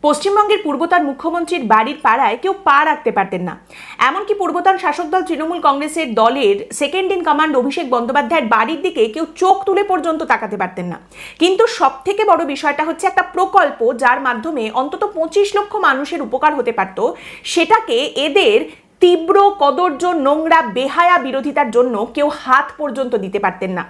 পশ্চিমবঙ্গের পূর্বতন মুখ্যমন্ত্রীর বাড়ির পাড়ায় কেউ পা রাখতে পারতেন না। এমনকি পূর্বতন শাসক দল তৃণমূল কংগ্রেসের দলের সেকেন্ড ইন কমান্ড অভিষেক বন্দ্যোপাধ্যায়ের বাড়ির দিকে কেউ চোখ তুলে পর্যন্ত তাকাতে পারতেন না। কিন্তু সব থেকে বড় বিষয়টা হচ্ছে একটা প্রকল্প যার মাধ্যমে অন্তত 25 লক্ষ মানুষের উপকার হতে পারত, সেটাকে এদের তীব্র কদর্য নোংরা বেহায়া বিরোধিতার জন্য কেউ হাত পর্যন্ত দিতে পারতেন না।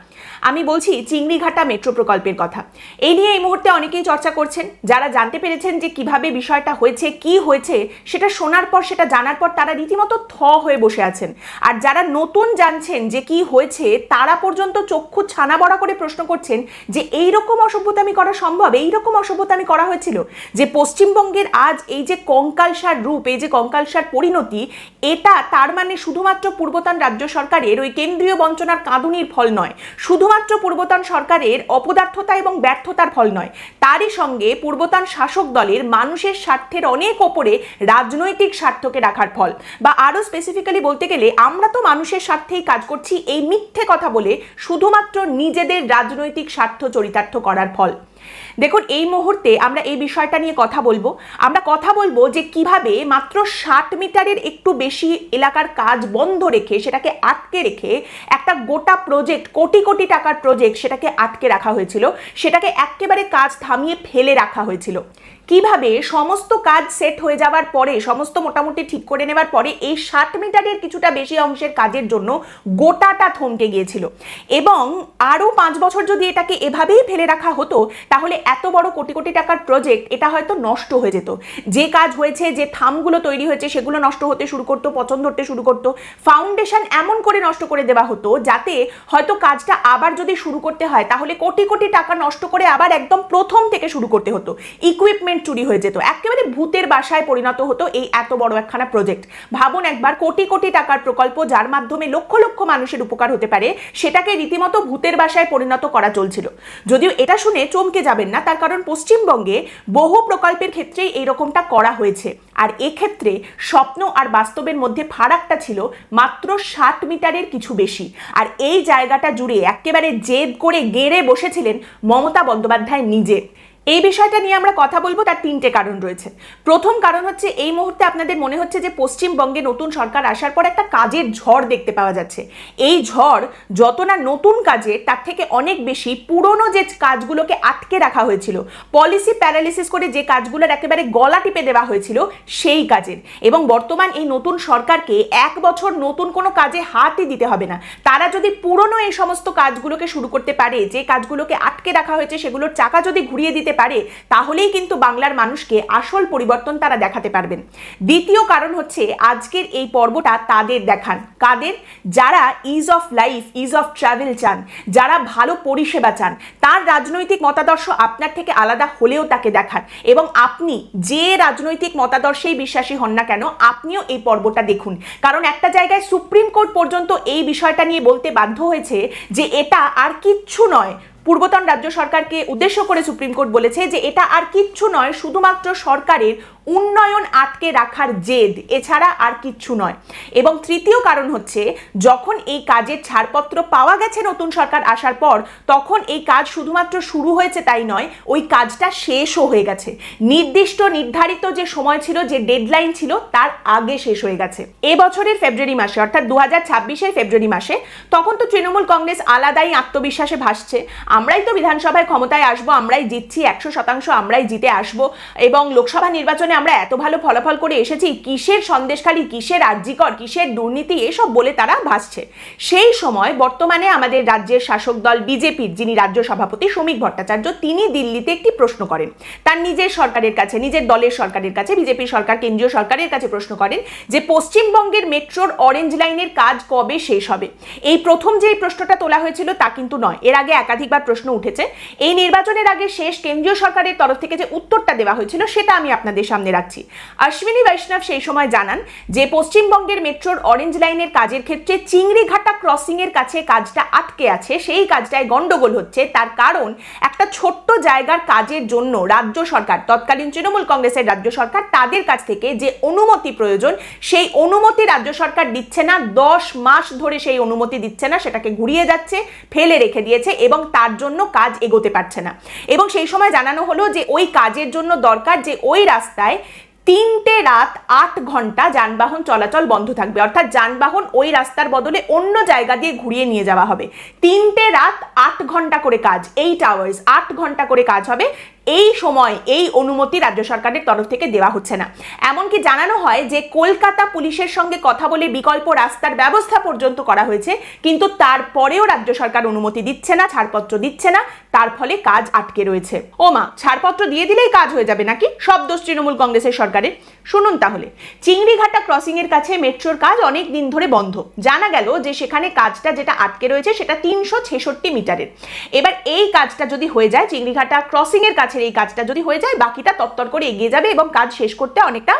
আমি বলছি চিংড়িঘাটা মেট্রো প্রকল্পের কথা। এই নিয়ে এই মুহূর্তে অনেকেই চর্চা করছেন। যারা জানতে পেরেছেন যে কিভাবে বিষয়টা হয়েছে, কি হয়েছে, সেটা শোনার পর, সেটা জানার পর তারা রীতিমতো হয়ে বসে আছেন। আর যারা নতুন জানছেন যে কি হয়েছে, তারা পর্যন্ত চক্ষু ছানা বড়া করে প্রশ্ন করছেন যে এইরকম অসভ্যতামি করা সম্ভব, এইরকম অসভ্যতামি করা হয়েছিল, যে পশ্চিমবঙ্গের আজ এই যে কঙ্কালসার রূপ, এই যে কঙ্কালসার পরিণতি, এটা তার মানে শুধুমাত্র পূর্বতন রাজ্য সরকারের ওই কেন্দ্রীয় বঞ্চনার কাঁদুনির ফল নয়, শুধুমাত্র পূর্বতন সরকারের অপদার্থতা এবং ব্যর্থতার ফল নয়, তারই সঙ্গে পূর্বতন শাসক দলের মানুষের স্বার্থের অনেক ওপরে রাজনৈতিক স্বার্থকে রাখার ফল। বা আরো স্পেসিফিক্যালি বলতে গেলে, আমরা তো মানুষের স্বার্থেই কাজ করছি এই মিথ্যে কথা বলে শুধুমাত্র নিজেদের রাজনৈতিক স্বার্থ চরিতার্থ করার ফল। দেখুন, এই মুহূর্তে আমরা এই বিষয়টা নিয়ে কথা বলবো। আমরা কথা বলবো যে কিভাবে মাত্র 60 মিটারের একটু বেশি এলাকার কাজ বন্ধ রেখে, সেটাকে আটকে রেখে একটা গোটা প্রজেক্ট, কোটি কোটি টাকার প্রজেক্ট, সেটাকে আটকে রাখা হয়েছিল, সেটাকে একেবারে কাজ থামিয়ে ফেলে রাখা হয়েছিল। কিভাবে সমস্ত কাজ সেট হয়ে যাওয়ার পরে, সমস্ত মোটামুটি ঠিক করে নেওয়ার পরে এই 60 মিটারের কিছুটা বেশি অংশের কাজের জন্য গোটাটা থমকে গিয়েছিল। এবং আরও 5 বছর যদি এটাকে এভাবেই ফেলে রাখা হতো, তাহলে এত বড় কোটি কোটি টাকার প্রজেক্ট এটা হয়তো নষ্ট হয়ে যেত। যে কাজ হয়েছে, যে থামগুলো তৈরি হয়েছে, সেগুলো নষ্ট হতে শুরু করতো, পছন্দ হতে শুরু করতো। ফাউন্ডেশন এমন করে নষ্ট করে দেওয়া হতো যাতে হয়তো কাজটা আবার যদি শুরু করতে হয়, তাহলে কোটি কোটি টাকা নষ্ট করে আবার একদম প্রথম থেকে শুরু করতে হতো। ইকুইপমেন্ট চুরি হয়ে যেত, একেবারে ভূতের বাসায় পরিণত হতো এই এত বড় একখানা প্রজেক্ট। ভাবুন একবার, কোটি কোটি টাকার প্রকল্প যার মাধ্যমে লক্ষ লক্ষ মানুষের উপকার হতে পারে, সেটাকে রীতিমতো ভূতের বাসায় পরিণত করা চলছিল। যদিও এটা শুনে চমকে যাবেন না, তার কারণ পশ্চিমবঙ্গে বহু প্রকল্পের ক্ষেত্রেই এইরকমটা করা হয়েছে। আর এক্ষেত্রে স্বপ্ন আর বাস্তবের মধ্যে ফারাকটা ছিল মাত্র 60 মিটারের কিছু বেশি। আর এই জায়গাটা জুড়ে একেবারে জেদ করে গেড়ে বসেছিলেন মমতা বন্দ্যোপাধ্যায় নিজে। এই বিষয়টা নিয়ে আমরা কথা বলবো, তার 3টে কারণ রয়েছে। প্রথম কারণ হচ্ছে, এই মুহূর্তে আপনাদের মনে হচ্ছে যে পশ্চিমবঙ্গে নতুন সরকার আসার পর একটা কাজের ঝড় দেখতে পাওয়া যাচ্ছে। এই ঝড় যত না নতুন কাজের, তার থেকে অনেক বেশি পুরনো যে কাজগুলোকে আটকে রাখা হয়েছিল, পলিসি প্যারালিসিস করে যে কাজগুলোর একেবারে গলা টিপে দেওয়া হয়েছিল, সেই কাজের। এবং বর্তমান এই নতুন সরকারকে 1 বছর নতুন কোনো কাজে হাতই দিতে হবে না। তারা যদি পুরনো এই সমস্ত কাজগুলোকে শুরু করতে পারে, যে কাজগুলোকে আটকে রাখা হয়েছে সেগুলোর চাকা যদি ঘুরিয়ে দিতে পারে, তাহলেই কিন্তু বাংলার মানুষকে আসল পরিবর্তন তারা দেখাতে পারবেন। দ্বিতীয় কারণ হচ্ছে, আজকের এই পর্বটা তাদের দেখান। কাদের? যারা is of life, is of travel চান, যারা ভালো পরিষেবা চান, তার রাজনৈতিক মতাদর্শ আপনার থেকে আলাদা হলেও তাকে দেখান। এবং আপনি যে রাজনৈতিক মতাদর্শেই বিশ্বাসী হন না কেন, আপনিও এই পর্বটা দেখুন। কারণ একটা জায়গায় সুপ্রিম কোর্ট পর্যন্ত এই বিষয়টা নিয়ে বলতে বাধ্য হয়েছে যে এটা আর কিচ্ছু নয়। পূর্বতন রাজ্য সরকারকে উদ্দেশ্য করে সুপ্রিম কোর্ট বলেছে যে এটা আর কিচ্ছু নয়, শুধুমাত্র সরকারের উন্নয়ন আটকে রাখার জেদ, এছাড়া আর কিচ্ছু নয়। এবং তৃতীয় কারণ হচ্ছে, যখন এই কাজের ছাড়পত্র পাওয়া গেছে নতুন সরকার আসার পর, তখন এই কাজ শুধুমাত্র শুরু হয়েছে তাই নয়, ওই কাজটা শেষও হয়ে গেছে। নির্দিষ্ট নির্ধারিত যে সময় ছিল, যে ডেডলাইন ছিল, তার আগে শেষ হয়ে গেছে। এবছরের ফেব্রুয়ারি মাসে, অর্থাৎ 2026-এর ফেব্রুয়ারি মাসে, তখন তো তৃণমূল কংগ্রেস আলাদাই আত্মবিশ্বাসে ভাসছে। আমরাই তো বিধানসভায় ক্ষমতায় আসবো, আমরাই জিতছি, 100% আমরাই জিতে আসবো, এবং লোকসভা নির্বাচনে আমরা এত ভালো ফলাফল করে এসেছি, কিসের সন্দেশখালী, কিসের আরজিকর, কিসের দুর্নীতি, এসব বলে তারা ভাসছে। সেই সময় বর্তমানে আমাদের রাজ্যের শাসক দল বিজেপির যিনি রাজ্য সভাপতি শ্রমিক ভট্টাচার্য, তিনি দিল্লিতে একটি প্রশ্ন করেন। তার নিজের সরকারের কাছে, নিজের দলের সরকারের কাছে, বিজেপি সরকার, কেন্দ্রীয় সরকারের কাছে প্রশ্ন করেন যে পশ্চিমবঙ্গের মেট্রোর অরেঞ্জ লাইনের কাজ কবে শেষ হবে। এই প্রথম যে প্রশ্নটা তোলা হয়েছিল তা কিন্তু নয়, এর আগে একাধিকবার প্রশ্ন উঠেছে। এই নির্বাচনের আগে শেষ কেন্দ্রীয় সরকারের তরফ থেকে যে উত্তরটা দেওয়া হয়েছিল, সেটা আমি আপনাদের সামনে সামনে রাখছি। অশ্বিনী বৈষ্ণব সেই সময় জানান যে পশ্চিমবঙ্গের মেট্রোর অরেঞ্জ লাইনের কাজের ক্ষেত্রে চিংড়িঘাটা ক্রসিং এর কাছে কাজটা আটকে আছে, সেই কাজটায় গন্ডগোল হচ্ছে। তার কারণ একটা ছোট্ট জায়গার কাজের জন্য রাজ্য সরকার, তৎকালীন তৃণমূল কংগ্রেসের রাজ্য সরকার, তাদের কাছ থেকে যে অনুমতি প্রয়োজন সেই অনুমতি রাজ্য সরকার দিচ্ছে না। 10 মাস ধরে সেই অনুমতি দিচ্ছে না, সেটাকে ঘুরিয়ে যাচ্ছে, ফেলে রেখে দিয়েছে এবং তার জন্য কাজ এগোতে পারছে না। এবং সেই সময় জানানো হলো যে ওই কাজের জন্য দরকার যে ওই রাস্তায় 3টে রাত 8 ঘন্টা যানবাহন চলাচল বন্ধ থাকবে, অর্থাৎ যানবাহন ওই রাস্তার বদলে অন্য জায়গা দিয়ে ঘুরিয়ে নিয়ে যাওয়া হবে। 3টে রাত 8 ঘন্টা করে কাজ, 8 আওয়ার্স, 8 ঘন্টা করে কাজ হবে। এই সময় এই অনুমতি রাজ্য সরকারের তরফ থেকে দেওয়া হচ্ছে না। এমনকি জানানো হয় যে কলকাতা পুলিশের সঙ্গে কথা বলে বিকল্প রাস্তার ব্যবস্থা পর্যন্ত করা হয়েছে, কিন্তু তারপরেও রাজ্য সরকার অনুমতি দিচ্ছে না, ছাড়পত্র দিচ্ছে না, তার ফলে কাজ আটকে রয়েছে। ওমা, ছাড়পত্র দিয়ে দিলেই কাজ হয়ে যাবে নাকি? সব দোষ তৃণমূল কংগ্রেসের সরকারের। শুনুন তাহলে, চিংড়িঘাটা ক্রসিং এর কাছে মেট্রোর কাজ অনেক দিন ধরে বন্ধ। জানা গেল যে সেখানে কাজটা যেটা আটকে রয়েছে সেটা 366 মিটারের। এবার এই কাজটা যদি হয়ে যায়, চিংড়িঘাটা ক্রসিং এর কাছে এই কাজটা যদি হয়ে যায়, বাকিটা তত্তর করে এগিয়ে যাবে এবং কাজ শেষ করতে অনেকটা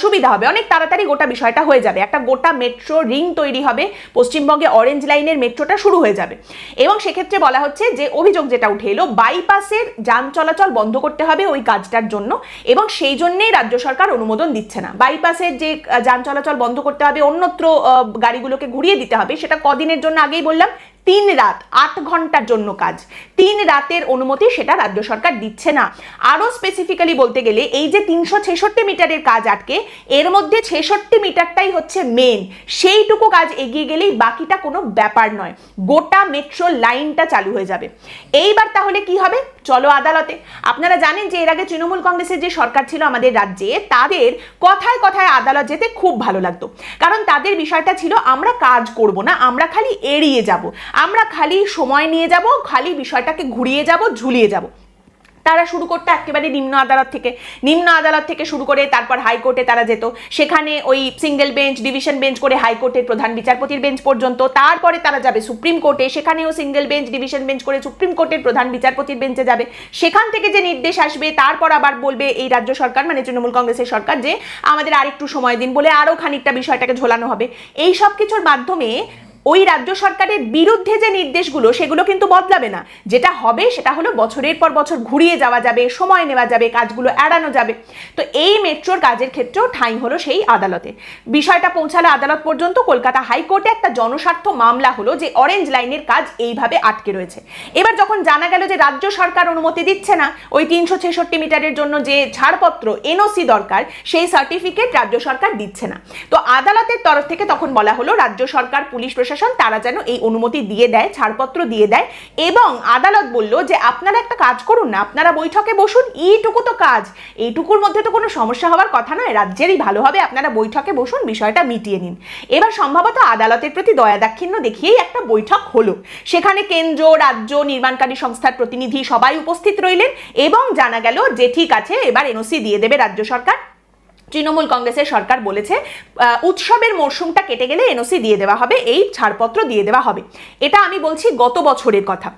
সুবিধা হবে, অনেক তাড়াতাড়ি গোটা বিষয়টা হয়ে যাবে। একটা গোটা মেট্রো রিং তৈরি হবে, পশ্চিমবঙ্গে অরেঞ্জ লাইনের মেট্রোটা শুরু হয়ে যাবে। এবং সেক্ষেত্রে বলা হচ্ছে যে অভিযোগ যেটা উঠে এলো, বাইপাসের যান চলাচল বন্ধ করতে হবে ওই কাজটার জন্য, এবং সেই জন্যেই রাজ্য সরকার অনুমোদন দিচ্ছে না। বাইপাসের যে যান চলাচল বন্ধ করতে হবে, অন্যত্র গাড়িগুলোকে ঘুরিয়ে দিতে হবে, সেটা কদিনের জন্য আগেই বললাম, 3 রাত 8 ঘন্টার জন্য কাজ। 3 রাতের অনুমতি সেটা রাজ্য সরকার দিচ্ছে না। আরো স্পেসিফিক্যালি বলতে গেলে এই যে 366 মিটারের কাজ আটকে, এর মধ্যে 66 মিটারটাই হচ্ছে মেন। সেইটুকু কাজ এগিয়ে গেলেই বাকিটা কোনো ব্যাপার নয়, গোটা মেট্রো লাইনটা চালু হয়ে যাবে। এইবার তাহলে কি হবে? চলো আদালতে। আপনারা জানেন যে এর আগে তৃণমূল কংগ্রেসের যে সরকার ছিল আমাদের রাজ্যে, তাদের কথায় কথায় আদালত যেতে খুব ভালো লাগতো, কারণ তাদের বিষয়টা ছিল আমরা কাজ করব না, আমরা খালি এড়িয়ে যাব, আমরা খালি সময় নিয়ে যাব, খালি বিষয়টাকে ঘুরিয়ে যাব, ঝুলিয়ে যাব। তারা শুরু করতে একেবারে নিম্ন আদালত থেকে শুরু করে তারপর হাইকোর্টে তারা যেত, সেখানে ওই সিঙ্গেল বেঞ্চ, ডিভিশন বেঞ্চ করে হাইকোর্টের প্রধান বিচারপতির বেঞ্চ পর্যন্ত, তারপরে তারা যাবে সুপ্রিম কোর্টে, সেখানেও সিঙ্গেল বেঞ্চ, ডিভিশন বেঞ্চ করে সুপ্রিম কোর্টের প্রধান বিচারপতির বেঞ্চে যাবে। সেখান থেকে যে নির্দেশ আসবে তারপর আবার বলবে এই রাজ্য সরকার, মানে তৃণমূল কংগ্রেসের সরকার, যে আমাদের আরেকটু সময় দিন, বলে আরও খানিকটা বিষয়টাকে ঝোলানো হবে। এই সব কিছুর মাধ্যমে ওই রাজ্য সরকারের বিরুদ্ধে যে নির্দেশগুলো সেগুলো কিন্তু বদলাবে না। যেটা হবে সেটা হলো বছরের পর বছর ঘুরিয়ে যাওয়া যাবে, সময় নেওয়া যাবে, কাজগুলো এড়ানো যাবে। তো এই মেট্রোর কাজের ক্ষেত্রেও ঠাঁই হলো সেই আদালতে। বিষয়টা পৌঁছালো আদালত পর্যন্ত। কলকাতা হাইকোর্টে একটা জনস্বার্থ মামলা হলো যে অরেঞ্জ লাইনের কাজ এইভাবে আটকে রয়েছে। এবার যখন জানা গেল যে রাজ্য সরকার অনুমতি দিচ্ছে না, ওই 366 মিটারের জন্য যে ছাড়পত্র, এনওসি দরকার, সেই সার্টিফিকেট রাজ্য সরকার দিচ্ছে না। তো আদালতের তরফ থেকে তখন বলা হলো রাজ্য সরকার, পুলিশ প্রশাসন, তারা যেন এই অনুমতি দিয়ে দেয়, ছাড়পত্র দিয়ে দেয়। এবং আদালত বলল যে আপনারা একটা কাজ করুন না, আপনারা বৈঠকে বসুন, এইটুকু তো কাজ, এইটুকুর মধ্যে তো কোনো সমস্যা হওয়ার কথা নয়, রাজ্যেরই ভালো হবে, আপনারা বৈঠকে বসুন, বিষয়টা মিটিয়ে নিন। এবার সম্ভবত আদালতের প্রতি দয়া দাক্ষিণ্য দেখিয়েই একটা বৈঠক হলো। সেখানে কেন্দ্র, রাজ্য, নির্মাণকারী সংস্থার প্রতিনিধি সবাই উপস্থিত রইলেন এবং জানা গেল যে ঠিক আছে, এবার এনওসি দিয়ে দেবে রাজ্য সরকার। তৃণমূল কংগ্রেসের সরকার বলেছে উৎসবের মরশুমটা কেটে গেলে এনওসি দিয়ে দেওয়া হবে, এই ছাড়পত্র দিয়ে দেওয়া হবে। এটা আমি বলছি গত বছরের কথা।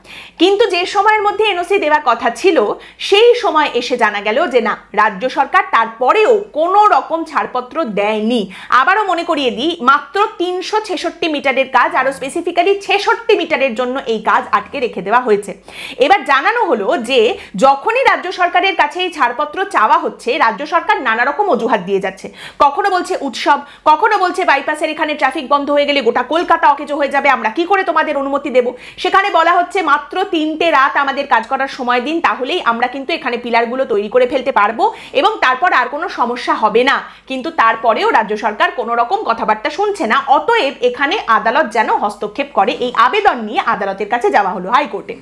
কিন্তু যে সময়ের মধ্যে এনওসি দেওয়ার কথা ছিল, সেই সময় এসে জানা গেল যে না, রাজ্য সরকার তারপরেও কোনো রকম ছাড়পত্র দেয়নি। আবারও মনে করিয়ে দিই, মাত্র 366 মিটারের কাজ, আরও স্পেসিফিক্যালি 66 মিটারের জন্য এই কাজ আটকে রেখে দেওয়া হয়েছে। এবার জানানো হলো যে যখনই রাজ্য সরকারের কাছে এই ছাড়পত্র চাওয়া হচ্ছে, রাজ্য সরকার নানা রকম অজুহাত দিয়ে যাচ্ছে। কখনো বলছে উৎসব, কখনো বলছে বাইপাসের এখানে ট্রাফিক বন্ধ হয়ে গেলে গোটা কলকাতা অকেজো হয়ে যাবে, আমরা কি করে তোমাদের অনুমতি দেব। সেখানে বলা হচ্ছে মাত্র 3টে রাত আমাদের কাজ করার সময় দিন, তাহলেই আমরা কিন্তু এখানে পিলারগুলো তৈরি করে ফেলতে পারবো এবং তারপর আর কোনো সমস্যা হবে না। কিন্তু তারপরেও রাজ্য সরকার কোনো রকম কথাবার্তা শুনছে না। অতএব এখানে আদালত যেন হস্তক্ষেপ করে, এই আবেদন নিয়ে আদালতের কাছে যাওয়া হলো হাইকোর্টে।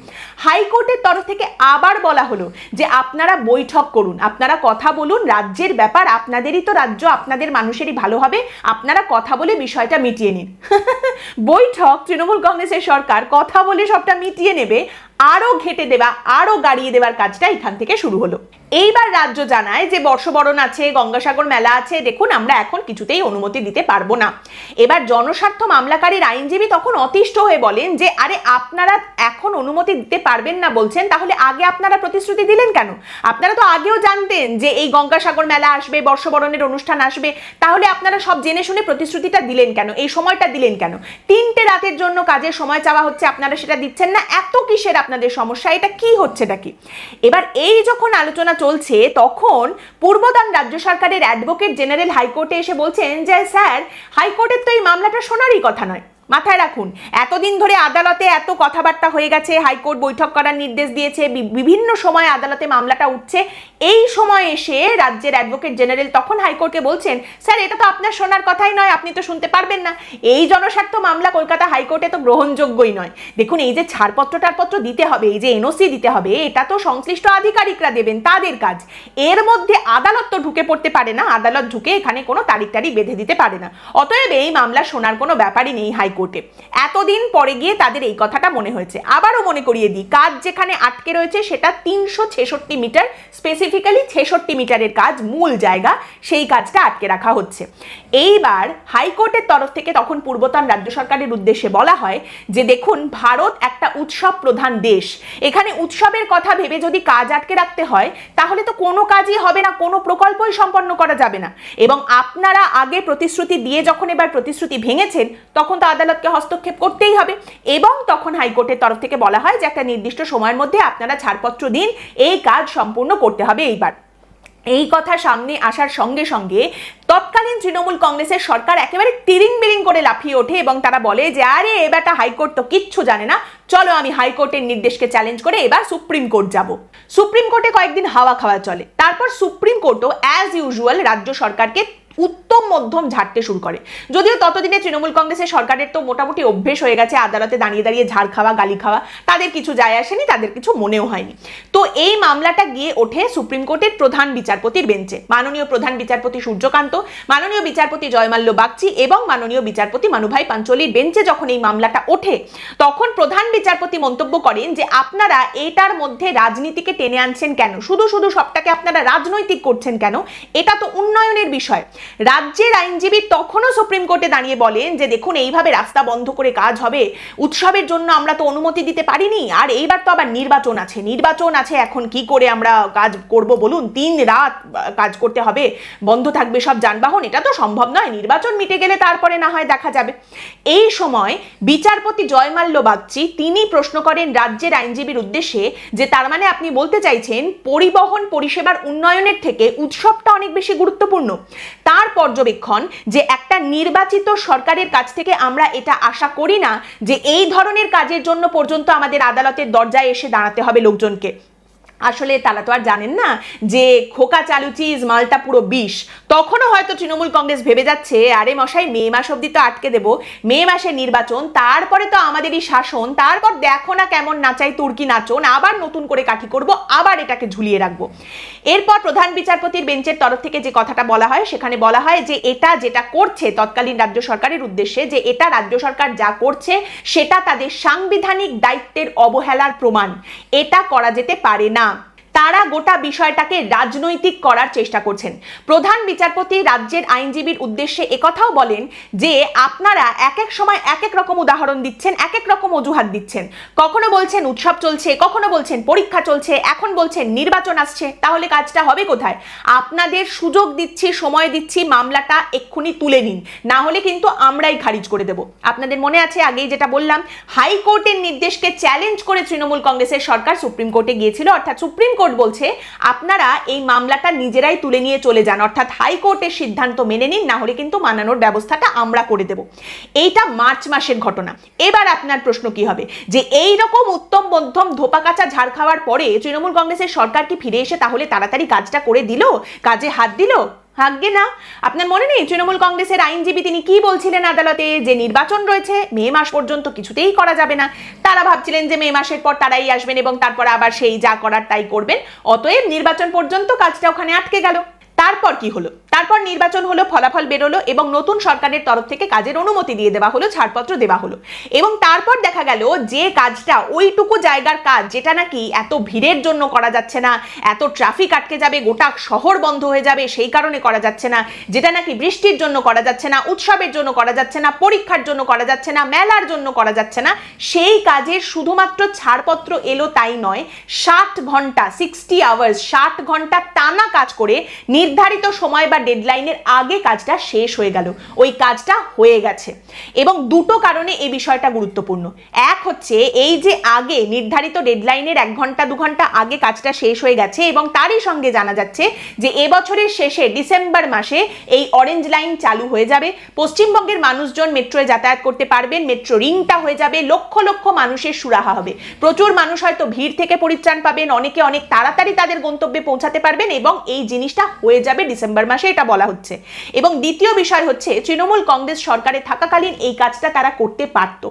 হাইকোর্টের তরফ থেকে আবার বলা হলো যে আপনারা বৈঠক করুন, আপনারা কথা বলুন, রাজ্যের ব্যাপার, আপনাদেরই তো রাজ্য, আপনাদের মানুষেরই ভালো হবে, আপনারা কথা বলে বিষয়টা মিটিয়ে নিন। বৈঠক, তৃণমূল কংগ্রেসের সরকার কথা বলে সবটা মিটিয়ে নেবে, আরো ঘেটে দেওয়া, আরো গাড়িয়ে দেওয়ার কাজটা এখান থেকে শুরু হলো। এইবার রাজ্য জানায় যে বর্ষবরণ আছে, গঙ্গাসাগর মেলা আছে, দেখুন আমরা এখন কিছুতেই অনুমতি দিতে পারবো না। এবার জনস্বার্থ মামলাকারীর আইনজীবী তখন অতিষ্ঠ হয়ে বলেন যে আরে আপনারা এখন অনুমতি দিতে পারবেন না বলছেন, তাহলে আগে আপনারা প্রতিশ্রুতি দিলেন কেন? আপনারা তো আগেও জানতেন যে এই গঙ্গাসাগর মেলা আসবে, বর্ষবরণের অনুষ্ঠান আসবে, তাহলে আপনারা সব জেনে শুনে প্রতিশ্রুতিটা দিলেন কেন, এই সময়টা দিলেন কেন? 3টে রাতের জন্য কাজের সময় চাওয়া হচ্ছে, আপনারা সেটা দিচ্ছেন না, এত কিসের আপনাদের সমস্যা, এটা কি হচ্ছেটা কি? এবার এই যখন আলোচনা চলছে তখন পূর্বতন রাজ্য সরকারের অ্যাডভোকেট জেনারেল হাইকোর্টে এসে বলছেন যে স্যার, হাইকোর্টের তো এই মামলাটা শোনারই কথা নয়। মাথায় রাখুন, এতদিন ধরে আদালতে এত কথাবার্তা হয়ে গেছে, হাইকোর্ট বৈঠক করার নির্দেশ দিয়েছে, বিভিন্ন সময় আদালতে মামলাটা উঠছে, এই সময় এসে রাজ্যের অ্যাডভোকেট জেনারেল তখন হাইকোর্টকে বলছেন স্যার এটা তো আপনার শোনার কথাই নয়, আপনি তো শুনতে পারবেন না, এই জনস্বার্থ মামলা কলকাতা হাইকোর্টে তো গ্রহণযোগ্যই নয়। দেখুন, এই যে ছাড়পত্র দিতে হবে, এই যে এনওসি দিতে হবে, এটা তো সংশ্লিষ্ট আধিকারিকরা দেবেন, তাদের কাজ। এর মধ্যে আদালত তো ঢুকে পড়তে পারে না, আদালত ঢুকে এখানে কোনো তারিখ বেঁধে দিতে পারে না। অতএব এই মামলা শোনার কোনো ব্যাপারই নেই হাইকোর্টে। এতদিন পরে গিয়ে তাদের এই কথাটা মনে হয়েছে। আবারও মনে করিয়ে দিই, কাজ যেখানে আটকে রয়েছে সেটা 366 মিটার, স্পেসিফিক্যালি 66 মিটারের কাজ, মূল জায়গা, সেই কাজটা আটকে রাখা হচ্ছে। এইবার হাইকোর্টের তরফ থেকে তখন পূর্বতন রাজ্য সরকারের উদ্দেশ্যে বলা হয় যে দেখুন, ভারত একটা উৎসব প্রধান দেশ, এখানে উৎসবের কথা ভেবে যদি কাজ আটকে রাখতে হয় তাহলে তো কোনো কাজই হবে না, কোনো প্রকল্পই সম্পন্ন করা যাবে না। এবং আপনারা আগে প্রতিশ্রুতি দিয়ে যখন এবার প্রতিশ্রুতি ভেঙেছেন তখন তো আদালতকে হস্তক্ষেপ করতেই হবে। এবং তখন হাইকোর্টের তরফ থেকে বলা হয় যে একটা নির্দিষ্ট সময়ের মধ্যে আপনারা ছাড়পত্র দিন, এই কাজ সম্পূর্ণ করতে হবে। এইবার এই কথা সামনে আসার সঙ্গে সঙ্গে তৎকালীন তৃণমূল কংগ্রেসের সরকার একেবারে তিরিং বিরিং করে লাফিয়ে ওঠে এবং তারা বলে যে আরে এবারটা হাইকোর্ট তো কিচ্ছু জানে না, চলো আমি হাইকোর্টের নির্দেশকে চ্যালেঞ্জ করে এবার সুপ্রিম কোর্ট যাব। সুপ্রিম কোর্টে কয়েকদিন হাওয়া খাওয়া চলে, তারপর সুপ্রিম কোর্টও অ্যাজ ইউজুয়াল রাজ্য সরকারকে উত্তম মধ্যম ঝাড়তে শুরু করে। যদিও ততদিনে তৃণমূল কংগ্রেসের সরকারের তো মোটামুটি অভ্যেস হয়ে গেছে আদালতে দাঁড়িয়ে ঝাড় খাওয়া, গালি খাওয়া, তাদের কিছু যায় আসেনি, তাদের কিছু মনেও হয়নি। তো এই মামলাটা গিয়ে ওঠে সুপ্রিম কোর্টের প্রধান বিচারপতির বেঞ্চে, মাননীয় প্রধান বিচারপতি সূর্যকান্ত, মাননীয় বিচারপতি জয়মাল্য বাগচি এবং মাননীয় বিচারপতি মানুভাই পাঞ্চলির বেঞ্চে যখন এই মামলাটা ওঠে তখন প্রধান বিচারপতি মন্তব্য করেন যে আপনারা এটার মধ্যে রাজনীতিকে টেনে আনছেন কেন, শুধু শুধু সবটাকে আপনারা রাজনৈতিক করছেন কেন, এটা তো উন্নয়নের বিষয়। রাজ্যের আইনজীবী তখনও সুপ্রিম কোর্টে দাঁড়িয়ে বলেন যে দেখুন, এইভাবে রাস্তা বন্ধ করে কাজ হবে, উৎসবের জন্য আমরা তো অনুমতি দিতে পারিনি, আর এইবার তো আবার নির্বাচন আছে, এখন কি করে আমরা কাজ করব বলুন, 3 রাত কাজ করতে হবে, বন্ধ থাকবে সব যানবাহন, এটা তো সম্ভব নয়, নির্বাচন মিটে গেলে তারপরে না হয় দেখা যাবে। এই সময় বিচারপতি জয়মাল্য বাগচি তিনি প্রশ্ন করেন রাজ্যের আইনজীবীর উদ্দেশ্যে যে তার মানে আপনি বলতে চাইছেন পরিবহন পরিষেবার উন্নয়নের থেকে উৎসবটা অনেক বেশি গুরুত্বপূর্ণ। তার পর্যবেক্ষণ যে একটা নির্বাচিত সরকারের কাছ থেকে আমরা এটা আশা করি না যে এই ধরনের কাজের জন্য পর্যন্ত আমাদের আদালতের দরজায় এসে দাঁড়াতে হবে লোকজনকে। আসলে তারা তো আর জানেন না যে খোকা চালু চিজ মালটা পুরো বিষ। তখনও হয়তো তৃণমূল কংগ্রেস ভেবে যাচ্ছে আরে মশাই, মে মাস অব্দি তো আটকে দেবো, মে মাসে নির্বাচন, তারপরে তো আমাদেরই শাসন, তারপর দেখো না কেমন নাচাই তুর্কি নাচন, আবার নতুন করে কাঠি করব, আবার এটাকে ঝুলিয়ে রাখবো। এরপর প্রধান বিচারপতির বেঞ্চের তরফ থেকে যে কথাটা বলা হয় সেখানে বলা হয় যে এটা যেটা করছে তৎকালীন রাজ্য সরকারের উদ্দেশ্যে, যে এটা রাজ্য সরকার যা করছে সেটা তাদের সাংবিধানিক দায়িত্বের অবহেলার প্রমাণ, এটা করা যেতে পারে না। তারা গোটা বিষয়টাকে রাজনৈতিক করার চেষ্টা করছেন। প্রধান বিচারপতি রাজ্যের আইনজীবীর উদ্দেশ্যে একথাও বলেন যে আপনারা এক এক সময় এক এক রকম উদাহরণ দিচ্ছেন, এক এক রকম অজুহাত দিচ্ছেন, কখনো বলছেন উৎসব চলছে, কখনো বলছেন পরীক্ষা চলছে, এখন বলছেন নির্বাচন আসছে, তাহলে কাজটা হবে কোথায়? আপনাদের সুযোগ দিচ্ছি, সময় দিচ্ছি, মামলাটা এক্ষুনি তুলে নিন, না হলে কিন্তু আমরাই খারিজ করে দেব। আপনাদের মনে আছে আগেই যেটা বললাম, হাইকোর্টের নির্দেশকে চ্যালেঞ্জ করে তৃণমূল কংগ্রেসের সরকার সুপ্রিম কোর্টে গিয়েছিল, অর্থাৎ সুপ্রিম কোর্ট বলছে আপনারা এই মামলাটা নিজেরাই তুলে নিয়ে চলে যান, অর্থাৎ হাইকোর্টের সিদ্ধান্ত মেনে নিন, না হলে কিন্তু মানানোর ব্যবস্থাটা আমরা করে দেব। এইটা মার্চ মাসের ঘটনা। এবার আপনার প্রশ্ন কি হবে যে এই রকম উত্তম মধ্যম ধোপা কাঁচা ঝাড় খাওয়ার পরে তৃণমূল কংগ্রেসের সরকার কি ফিরে এসে তাহলে তাড়াতাড়ি কাজটা করে দিল, কাজে হাত দিল? ভাগ্যে না। আপনার মনে নেই তৃণমূল কংগ্রেসের আইনজীবী তিনি কি বলছিলেন আদালতে, যে নির্বাচন রয়েছে, মে মাস পর্যন্ত কিছুতেই করা যাবে না। তারা ভাবছিলেন যে মে মাসের পর তারাই আসবেন এবং তারপর আবার সেই যা করার তাই করবেন, অতএব নির্বাচন পর্যন্ত কাজটা ওখানে আটকে গেল। তারপর কি হলো? তারপর নির্বাচন হলো, ফলাফল বেরোলো এবং নতুন সরকারের তরফ থেকে কাজের অনুমতি দিয়ে দেওয়া হলো, ছাড়পত্র দেওয়া হলো। এবং তারপর দেখা গেল যে কাজটা, ওইটুকু জায়গার কাজ যেটা নাকি এত ভিড়ের জন্য করা যাচ্ছে না, এত ট্রাফিক আটকে যাবে, গোটা শহর বন্ধ হয়ে যাবে সেই কারণে করা যাচ্ছে না, যেটা নাকি বৃষ্টির জন্য করা যাচ্ছে না, উৎসবের জন্য করা যাচ্ছে না, পরীক্ষার জন্য করা যাচ্ছে না, মেলার জন্য করা যাচ্ছে না, সেই কাজের শুধুমাত্র ছাড়পত্র এলো তাই নয়, 60 ঘন্টা 60 আওয়ার্স 60 ঘন্টা টানা কাজ করে নির্ধারিত সময় বা ডেডলাইনের আগে কাজটা শেষ হয়ে গেল, ওই কাজটা হয়ে গেছে। এবং দুটো কারণে এই বিষয়টা গুরুত্বপূর্ণ। এক হচ্ছে এই যে আগে নির্ধারিত ডেডলাইনের 1 ঘন্টা 2 ঘন্টা আগে কাজটা শেষ হয়ে গেছে এবং তারই সঙ্গে জানা যাচ্ছে যে এবছরের শেষে ডিসেম্বর মাসে এই অরেঞ্জ লাইন চালু হয়ে যাবে, পশ্চিমবঙ্গের মানুষজন মেট্রোয় যাতায়াত করতে পারবেন, মেট্রো রিংটা হয়ে যাবে, লক্ষ লক্ষ মানুষের সুরাহা হবে, প্রচুর মানুষ হয়তো ভিড় থেকে পরিত্রাণ পাবেন, অনেকে অনেক তাড়াতাড়ি তাদের গন্তব্যে পৌঁছাতে পারবেন এবং এই জিনিসটা হয়ে যাবে ডিসেম্বর মাসে, এটা বলা হচ্ছে। এবং দ্বিতীয় বিষয় হচ্ছে তৃণমূল কংগ্রেস সরকারে থাকাকালীন এই কাজটা তারা করতে পারত,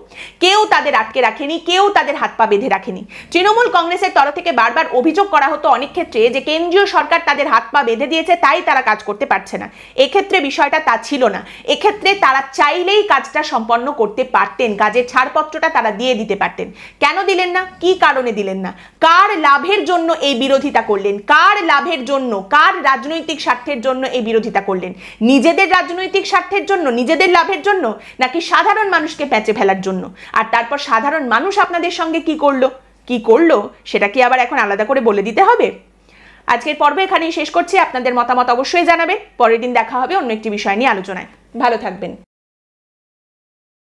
কেউ তাদের আটকে রাখেনি, কেউ তাদের হাত পা বেঁধে রাখেনি। তৃণমূল কংগ্রেসের তরফ থেকে বারবার অভিযোগ করা হতো অনেক ক্ষেত্রে যে কেন্দ্রীয় সরকার তাদের হাত পা বেঁধে দিয়েছে তাই তারা কাজ করতে পারছে না। এক্ষেত্রে বিষয়টা তা ছিল না, এক্ষেত্রে তারা চাইলেই কাজটা সম্পন্ন করতে পারতেন, কাজের ছাড়পত্রটা তারা দিয়ে দিতে পারতেন। কেন দিলেন না? কি কারণে দিলেন না? কার লাভের জন্য এই বিরোধিতা করলেন? কার লাভের জন্য, কার রাজনৈতিক স্বার্থের জন্য এই বিরোধিতা করলেন? নিজেদের রাজনৈতিক স্বার্থের জন্য, নিজেদের লাভের জন্য, নাকি সাধারণ মানুষকে প্যাঁচে ফেলার জন্য? আর তারপর সাধারণ মানুষ আপনাদের সঙ্গে কি করলো সেটা কি আবার এখন আলাদা করে বলে দিতে হবে? আজকের পর্ব এখানেই শেষ করছি। আপনাদের মতামত অবশ্যই জানাবেন। পরের দিন দেখা হবে অন্য একটি বিষয় নিয়ে আলোচনায়। ভালো থাকবেন।